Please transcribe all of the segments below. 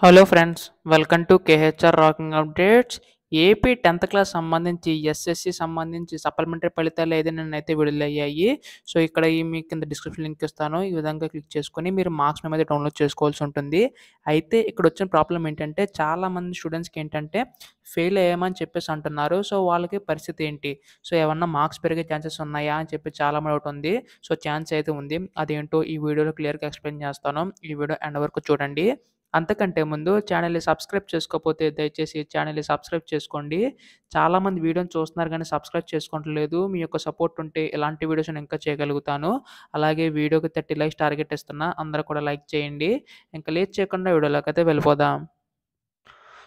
Hello friends, welcome to KHR rocking updates. AP 10th class సంబంధించి SSC సంబంధించి supplementary ఫలితాలు ఏదైనానైతే విడుదలయ్యాయి. సో, ఇక్కడ మీకు కింద డిస్క్రిప్షన్ లింక్ ఇస్తాను. ఈ విధంగా క్లిక్ చేసుకొని మీరు మార్క్స్ అనేది డౌన్లోడ్ చేసుకోవాల్సి ఉంటుంది. అయితే ఇక్కడ వచ్చిన ప్రాబ్లమ్ ఏంటంటే చాలామంది స్టూడెంట్స్కి ఏంటంటే ఫెయిల్ అయ్యామని చెప్పేసి అంటున్నారు. సో, వాళ్ళకి పరిస్థితి ఏంటి? సో, ఏమన్నా మార్క్స్ పెరిగే ఛాన్సెస్ ఉన్నాయా అని చెప్పి చాలా డౌట్ ఉంది. సో, ఛాన్స్ అయితే ఉంది. అదేంటో ఈ వీడియోలో క్లియర్గా ఎక్స్ప్లెయిన్ చేస్తాను. ఈ వీడియో ఎండ్ వరకు చూడండి. అంతకంటే ముందు ఛానెల్‌ని సబ్స్క్రైబ్ చేసుకోకపోతే దయచేసి ఛానెల్‌ని సబ్స్క్రైబ్ చేసుకోండి. చాలామంది వీడియోని చూస్తున్నారు గానీ సబ్స్క్రైబ్ చేసుకోవట్లేదు. మీ యొక్క సపోర్ట్ ఉంటే ఇలాంటి వీడియోస్ నేను ఇంకా చేయగలుగుతాను. అలాగే వీడియోకి 30 లైక్స్ టార్గెట్ ఇస్తున్నా. అందరూ కూడా లైక్ చేయండి. ఇంక లేట్ చేయకుండా వీడియోలోకైతే వెళ్ళిపోదాం.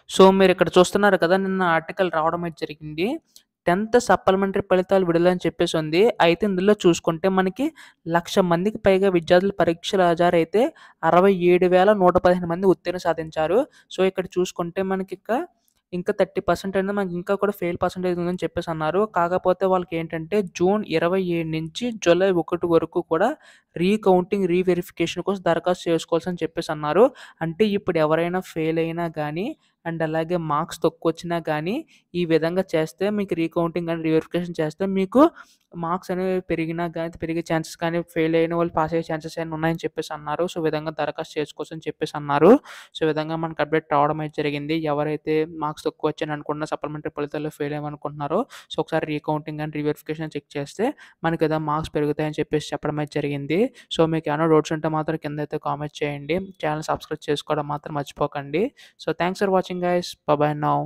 సో, మీరిక్కడ చూస్తున్నారు కదా! నిన్న ఆర్టికల్ రావడం అయితే జరిగింది. 10th సప్లిమెంటరీ ఫలితాలు విడుదల అని చెప్పేసుంది. అయితే ఇందులో చూసుకుంటే మనకి 1,00,000 మందికి పైగా విద్యార్థులు పరీక్షలు హాజరైతే 67,115 మంది ఉత్తీర్ణత సాధించారు. సో, ఇక్కడ చూసుకుంటే ఇంకా 30% అనేది మనకి ఇంకా కూడా ఫెయిల్ పర్సెంటేజ్ ఉందని చెప్పేసన్నారు. కాకపోతే వాళ్ళకేంటంటే జూన్ 27 నుంచి జూలై 1 వరకు కూడా రీకౌంటింగ్, రీవెరిఫికేషన్ కోసం దరఖాస్తు చేసుకోవాల్సని చెప్పేసన్నారు. అంటే ఇప్పుడు ఎవరైనా ఫెయిల్ అయినా గానీ అండ్ అలాగే మార్క్స్ తక్కువొచ్చినా గానీ ఈ విధంగా చేస్తే మీకు రీకౌంటింగ్ గాని, రీవెరిఫికేషన్ చేస్తే మీకు మార్క్స్ అనేవి పెరిగినా గానీ పెరిగే ఛాన్సెస్ కానీ, ఫెయిల్ అయిన వాళ్ళు పాస్ అయ్యే ఛాన్సెస్ ఏమైనా ఉన్నాయని చెప్పేసన్నారు. సో, ఈ విధంగా దరఖాస్తు చేసుకోవచ్చని చెప్పేసన్నారు. సో, ఈ విధంగా మనకు అప్డేట్ రావడం అయితే జరిగింది. ఎవరైతే మార్క్స్ తక్కువొచ్చాయని అనుకుంటున్న సప్లిమెంటరీ ఫలితాల్లో ఫెయిల్ అయ్యామనుకుంటున్నారో సో, ఒకసారి రీకౌంటింగ్ అండ్ రీవెరిఫికేషన్ చెక్ చేస్తే మనకేదో మార్క్స్ పెరుగుతాయని చెప్పేసి చెప్పడం అయితే జరిగింది. సో, మీకేమైనా డౌట్స్ ఉంటే మాత్రం కిందైతే కామెంట్ చేయండి. ఛానెల్ సబ్స్క్రైబ్ చేసుకోవడం మాత్రం మర్చిపోకండి. So, thanks for watching guys. By by now.